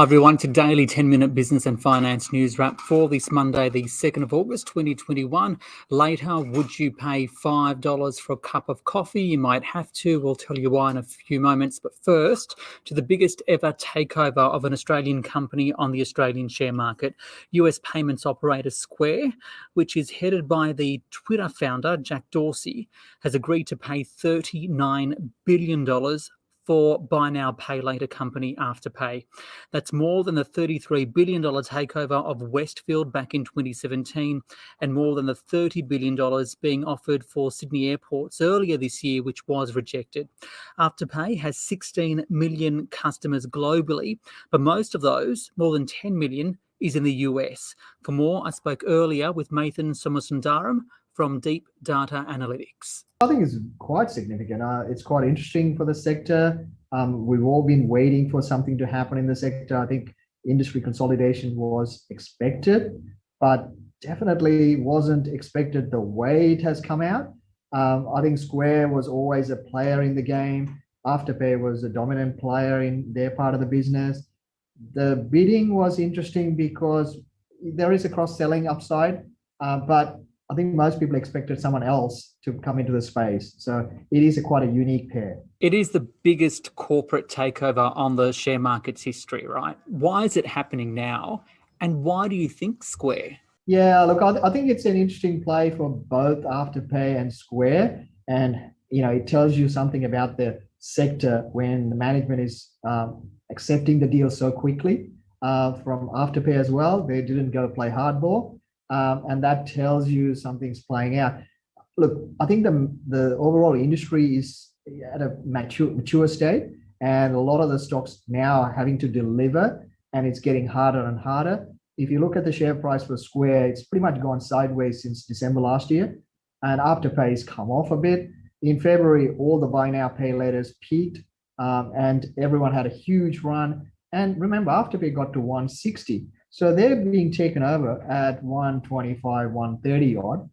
Hi everyone, it's a daily 10-minute business and finance news wrap for this Monday, the 2nd of August 2021. Later, would you pay $5 for a cup of coffee? You might have to. We'll tell you why in a few moments. But first, to the biggest ever takeover of an Australian company on the Australian share market, US payments operator Square, which is headed by the Twitter founder Jack Dorsey, has agreed to pay $39 billion for buy now, pay later company Afterpay. That's more than the $33 billion takeover of Westfield back in 2017 and more than the $30 billion being offered for Sydney airports earlier this year, which was rejected. Afterpay has 16 million customers globally, but most of those, more than 10 million, is in the US. For more, I spoke earlier with Mathan Somasundaram from Deep Data Analytics. I think it's quite significant. It's quite interesting for the sector. We've all been waiting for something to happen in the sector. I think industry consolidation was expected, but definitely wasn't expected the way it has come out. I think Square was always a player in the game. Afterpay was a dominant player in their part of the business. The bidding was interesting because there is a cross-selling upside, but I think most people expected someone else to come into the space. So it is quite a unique pair. It is the biggest corporate takeover on the share market's history, right? Why is it happening now? And why do you think Square? Yeah, look, I think it's an interesting play for both Afterpay and Square. And, it tells you something about the sector when the management is accepting the deal so quickly from Afterpay as well. They didn't go play hardball. And that tells you something's playing out. Look, I think the overall industry is at a mature state, and a lot of the stocks now are having to deliver, and it's getting harder and harder. If you look at the share price for Square, it's pretty much gone sideways since December last year, and Afterpay has come off a bit. In February, all the buy now, pay laters peaked, and everyone had a huge run. And remember, Afterpay got to 160. So they're being taken over at 125, 130 odd.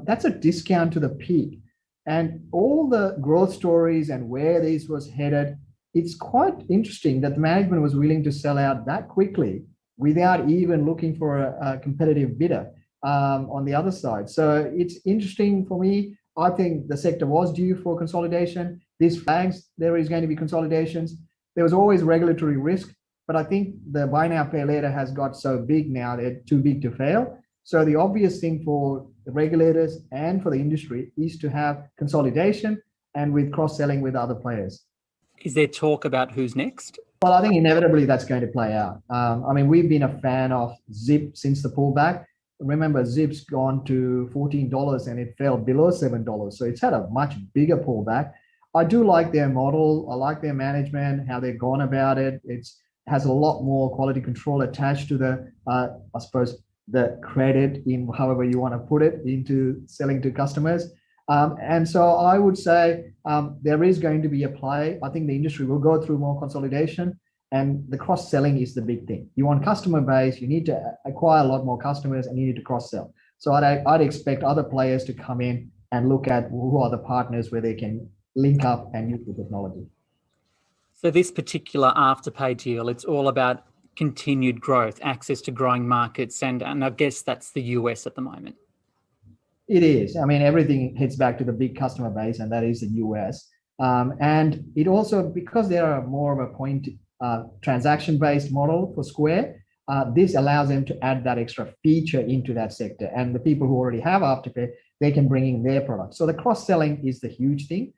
That's a discount to the peak. And all the growth stories and where this was headed, it's quite interesting that the management was willing to sell out that quickly without even looking for a competitive bidder on the other side. So it's interesting for me. I think the sector was due for consolidation. This flags there is going to be consolidations. There was always regulatory risk. But I think the buy now, pay later has got so big now, they're too big to fail. So the obvious thing for the regulators and for the industry is to have consolidation and with cross-selling with other players. Is there talk about who's next? Well, I think inevitably that's going to play out. We've been a fan of Zip since the pullback. Remember, Zip's gone to $14 and it fell below $7. So it's had a much bigger pullback. I do like their model. I like their management, how they've gone about it. It's has a lot more quality control attached to the, the credit in however you want to put it into selling to customers. And so I would say there is going to be a play. I think the industry will go through more consolidation, and the cross-selling is the big thing. You want customer base, you need to acquire a lot more customers, and you need to cross-sell. So I'd expect other players to come in and look at who are the partners where they can link up and use the technology. So this particular Afterpay deal, it's all about continued growth, access to growing markets, and I guess that's the US at the moment. It is. Everything heads back to the big customer base, and that is the US. And it also, because they are more of a point transaction-based model for Square, this allows them to add that extra feature into that sector. And the people who already have Afterpay, they can bring in their products. So the cross-selling is the huge thing.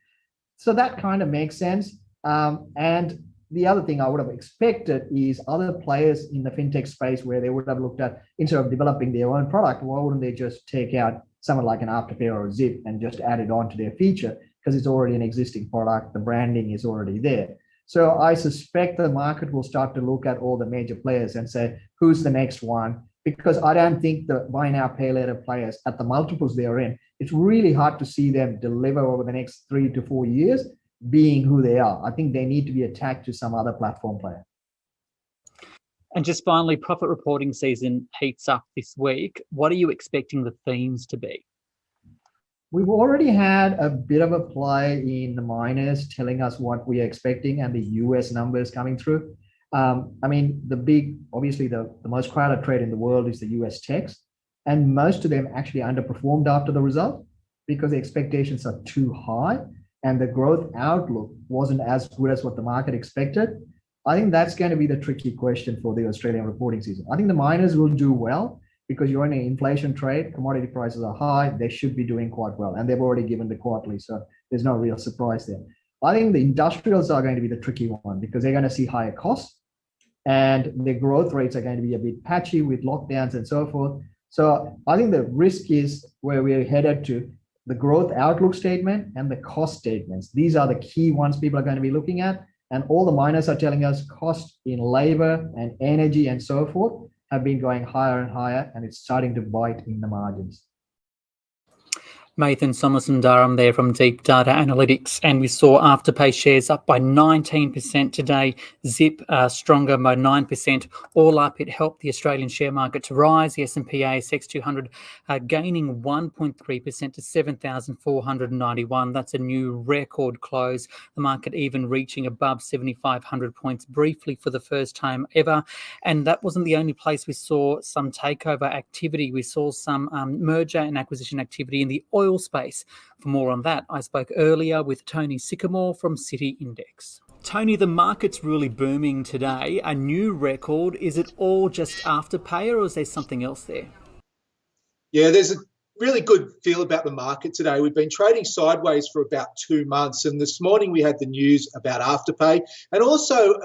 So that kind of makes sense. And the other thing I would have expected is other players in the fintech space where they would have looked at, instead of developing their own product, why wouldn't they just take out someone like an Afterpay or a Zip and just add it on to their feature, because it's already an existing product, the branding is already there. So I suspect the market will start to look at all the major players and say, who's the next one? Because I don't think the buy now, pay later players at the multiples they're in, it's really hard to see them deliver over the next 3 to 4 years being who they are. I think they need to be attacked to some other platform player. And just finally, profit reporting season heats up this week. What are you expecting the themes to be? We've already had a bit of a play in the miners telling us what we are expecting and the US numbers coming through. I mean, obviously the most crowded trade in the world is the US techs, and most of them actually underperformed after the result because the expectations are too high and the growth outlook wasn't as good as what the market expected. I think that's going to be the tricky question for the Australian reporting season. I think the miners will do well because you're in an inflation trade, commodity prices are high, they should be doing quite well, and they've already given the quarterly, so there's no real surprise there. I think the industrials are going to be the tricky one because they're going to see higher costs and the growth rates are going to be a bit patchy with lockdowns and so forth. So I think the risk is where we're headed to the growth outlook statement and the cost statements. These are the key ones people are going to be looking at. And all the miners are telling us cost in labor and energy and so forth have been going higher and higher, and it's starting to bite in the margins. Mathan Somasundaram there from Deep Data Analytics, and we saw Afterpay shares up by 19% today. Zip stronger by 9%. All up, it helped the Australian share market to rise. The S&P ASX 200 gaining 1.3% to 7,491. That's a new record close. The market even reaching above 7,500 points briefly for the first time ever. And that wasn't the only place we saw some takeover activity. We saw some merger and acquisition activity in the oil space. For more on that, I spoke earlier with Tony Sycamore from City Index. Tony, the market's really booming today. A new record. Is it all just Afterpay, or is there something else there? Yeah, there's a really good feel about the market today. We've been trading sideways for about 2 months, and this morning we had the news about Afterpay and also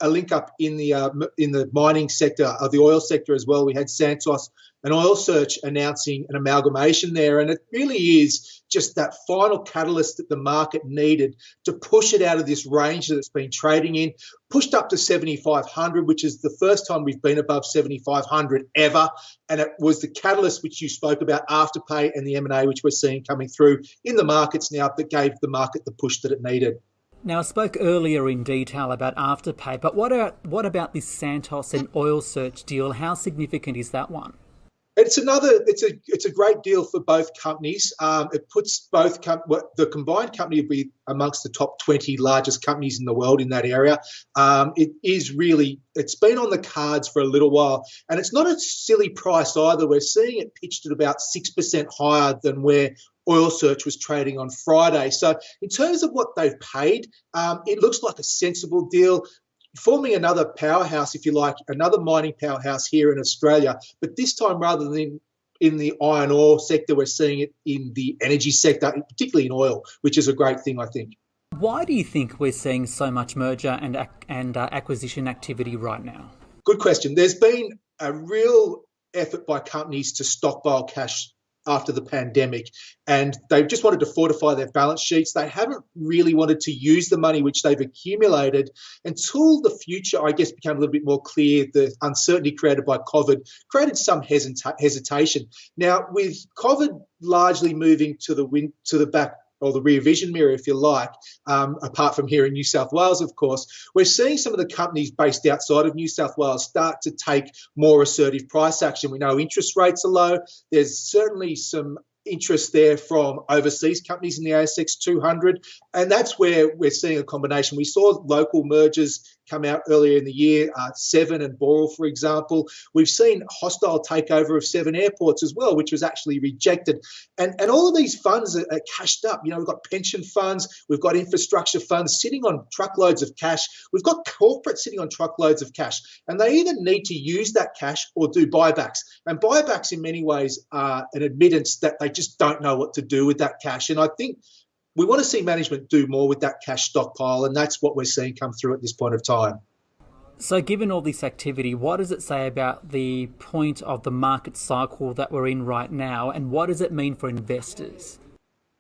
a link up in the mining sector, of the oil sector as well. We had Santos and Oil Search announcing an amalgamation there, and it really is just that final catalyst that the market needed to push it out of this range that it's been trading in, pushed up to 7,500, which is the first time we've been above 7,500 ever, and it was the catalyst which you spoke about, Afterpay and the M&A which we're seeing coming through in the markets now, that gave the market the push that it needed. Now, I spoke earlier in detail about Afterpay, but what about this Santos and Oil Search deal? How significant is that one? It's a great deal for both companies. It puts the combined company will be amongst the top 20 largest companies in the world in that area. It's been on the cards for a little while, and it's not a silly price either. We're seeing it pitched at about 6% higher than where Oil Search was trading on Friday. So in terms of what they've paid, it looks like a sensible deal, forming another powerhouse, if you like, another mining powerhouse here in Australia. But this time, rather than in the iron ore sector, we're seeing it in the energy sector, particularly in oil, which is a great thing, I think. Why do you think we're seeing so much merger and acquisition activity right now? Good question. There's been a real effort by companies to stockpile cash after the pandemic, and they've just wanted to fortify their balance sheets. They haven't really wanted to use the money which they've accumulated until the future, I guess, became a little bit more clear. The uncertainty created by COVID created some hesitation. Now, with COVID largely moving to the back, or the rear vision mirror, if you like, apart from here in New South Wales, of course, we're seeing some of the companies based outside of New South Wales start to take more assertive price action. We know interest rates are low. There's certainly some interest there from overseas companies in the ASX 200, and that's where we're seeing a combination. We saw local mergers come out earlier in the year, Seven and Boral, for example. We've seen hostile takeover of 7 airports as well, which was actually rejected. And all of these funds are cashed up. You know, we've got pension funds, we've got infrastructure funds sitting on truckloads of cash. We've got corporates sitting on truckloads of cash, and they either need to use that cash or do buybacks. And buybacks in many ways are an admittance that they just don't know what to do with that cash. And I think we want to see management do more with that cash stockpile, and that's what we're seeing come through at this point of time. So given all this activity, what does it say about the point of the market cycle that we're in right now, and what does it mean for investors?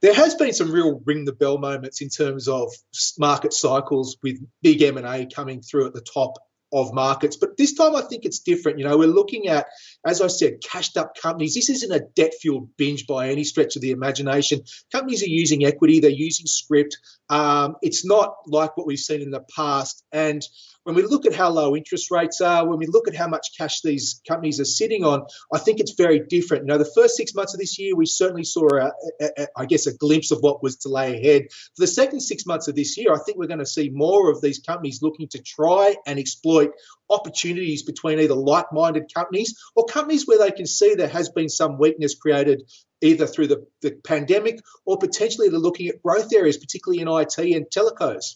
There has been some real ring the bell moments in terms of market cycles with big M&A coming through at the top of markets, but this time I think it's different. You know, we're looking at as I said, cashed up companies. This isn't a debt-fueled binge by any stretch of the imagination. Companies are using equity, they're using script. It's not like what we've seen in the past. And when we look at how low interest rates are, when we look at how much cash these companies are sitting on, I think it's very different. The first 6 months of this year, we certainly saw, a glimpse of what was to lay ahead. For the second 6 months of this year, I think we're going to see more of these companies looking to try and exploit opportunities between either like-minded companies or companies where they can see there has been some weakness created either through the pandemic or potentially they're looking at growth areas, particularly in IT and telecos.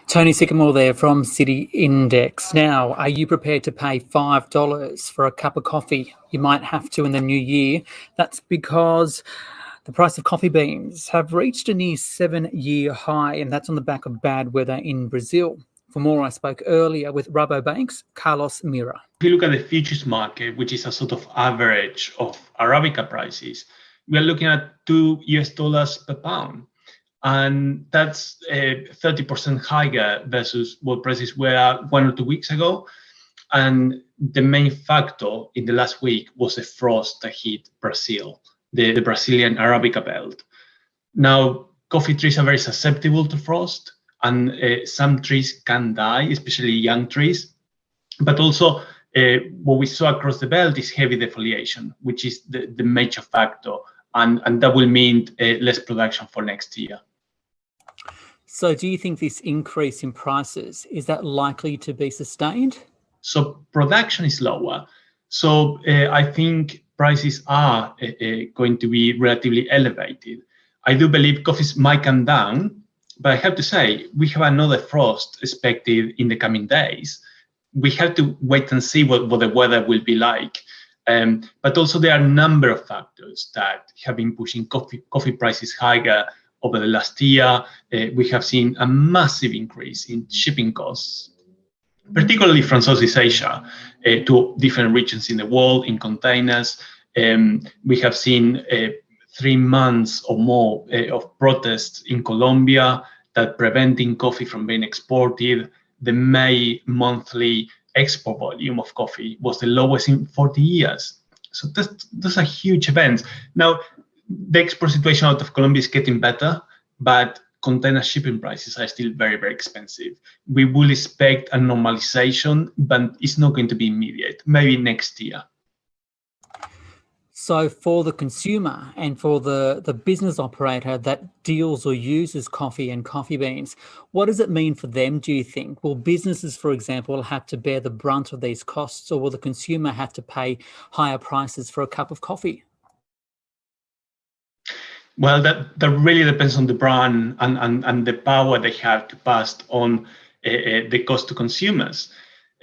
Tony Sycamore there from City Index. Now, are you prepared to pay $5 for a cup of coffee? You might have to in the new year. That's because the price of coffee beans have reached a near 7-year high, and that's on the back of bad weather in Brazil. For more, I spoke earlier with Rabobank's Carlos Mera. If you look at the futures market, which is a sort of average of Arabica prices, we are looking at $2 per pound. And that's 30% higher versus what prices were 1 or 2 weeks ago. And the main factor in the last week was the frost that hit Brazil, the Brazilian Arabica belt. Now, coffee trees are very susceptible to frost, and some trees can die, especially young trees. But also, what we saw across the belt is heavy defoliation, which is the major factor. And that will mean less production for next year. So do you think this increase in prices, is that likely to be sustained? So production is lower. So I think prices are going to be relatively elevated. I do believe coffees might come down, but I have to say, we have another frost expected in the coming days. We have to wait and see what the weather will be like. But also there are a number of factors that have been pushing coffee prices higher over the last year. We have seen a massive increase in shipping costs, particularly from Southeast Asia to different regions in the world in containers. We have seen 3 months or more of protests in Colombia that preventing coffee from being exported. The May monthly export volume of coffee was the lowest in 40 years. So those are huge events. Now, the export situation out of Colombia is getting better, but container shipping prices are still very, very expensive. We will expect a normalization, but it's not going to be immediate, maybe next year. So for the consumer and for the business operator that deals or uses coffee and coffee beans, what does it mean for them, do you think? Will businesses, for example, have to bear the brunt of these costs, or will the consumer have to pay higher prices for a cup of coffee? Well, that really depends on the brand and the power they have to pass on the cost to consumers.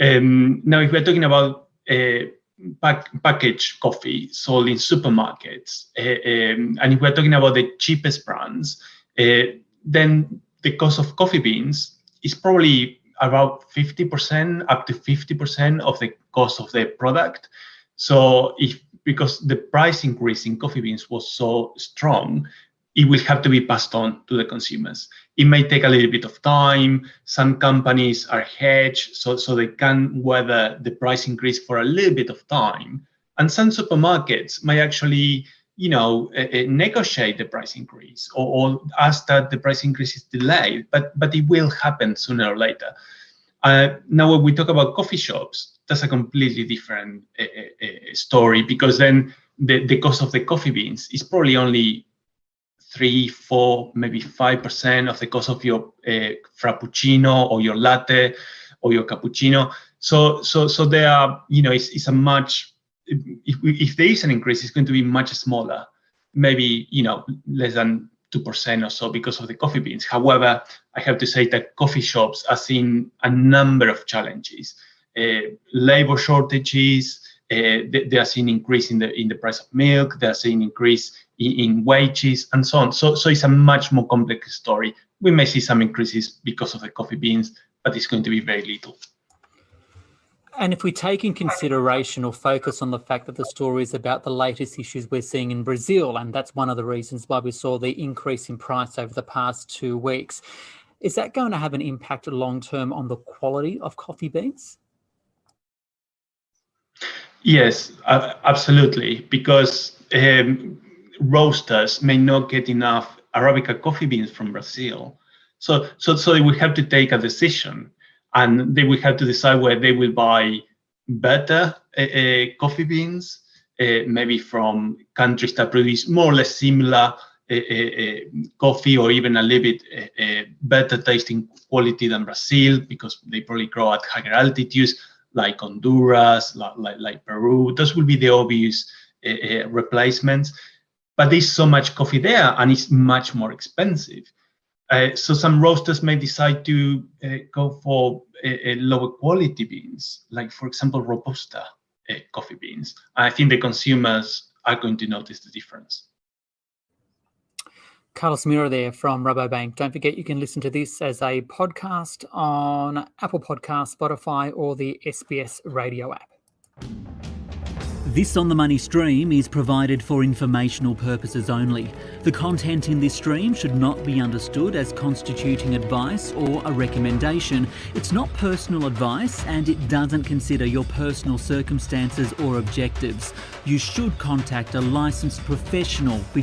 Now, if we're talking about packaged coffee sold in supermarkets, and if we're talking about the cheapest brands, then the cost of coffee beans is probably about 50%, up to 50% of the cost of the product. So because the price increase in coffee beans was so strong, it will have to be passed on to the consumers. It may take a little bit of time. Some companies are hedged, so they can weather the price increase for a little bit of time. And some supermarkets may actually, negotiate the price increase or ask that the price increase is delayed, but it will happen sooner or later. Now, when we talk about coffee shops, that's a completely different story, because then the cost of the coffee beans is probably only 3, 4, maybe 5% of the cost of your frappuccino or your latte or your cappuccino. So there are, it's a much, if there is an increase, it's going to be much smaller, maybe, less than 2% or so because of the coffee beans. However, I have to say that coffee shops are seeing a number of challenges. Labor shortages, they are seeing increase in the price of milk, they are seeing increase in wages and so on. So it's a much more complex story. We may see some increases because of the coffee beans, but it's going to be very little. And if we take in consideration or focus on the fact that the story is about the latest issues we're seeing in Brazil, and that's one of the reasons why we saw the increase in price over the past 2 weeks, is that going to have an impact long-term on the quality of coffee beans? Yes, absolutely, because roasters may not get enough Arabica coffee beans from Brazil. So they will have to take a decision, and they will have to decide whether they will buy better coffee beans, maybe from countries that produce more or less similar coffee, or even a little bit better tasting quality than Brazil, because they probably grow at higher altitudes, like Honduras, like Peru. Those will be the obvious replacements. But there's so much coffee there, and it's much more expensive. So some roasters may decide to go for lower quality beans, like, for example, Robusta coffee beans. I think the consumers are going to notice the difference. Carlos Mera there from Rabobank. Don't forget you can listen to this as a podcast on Apple Podcasts, Spotify, or the SBS radio app. This On The Money stream is provided for informational purposes only. The content in this stream should not be understood as constituting advice or a recommendation. It's not personal advice, and it doesn't consider your personal circumstances or objectives. You should contact a licensed professional before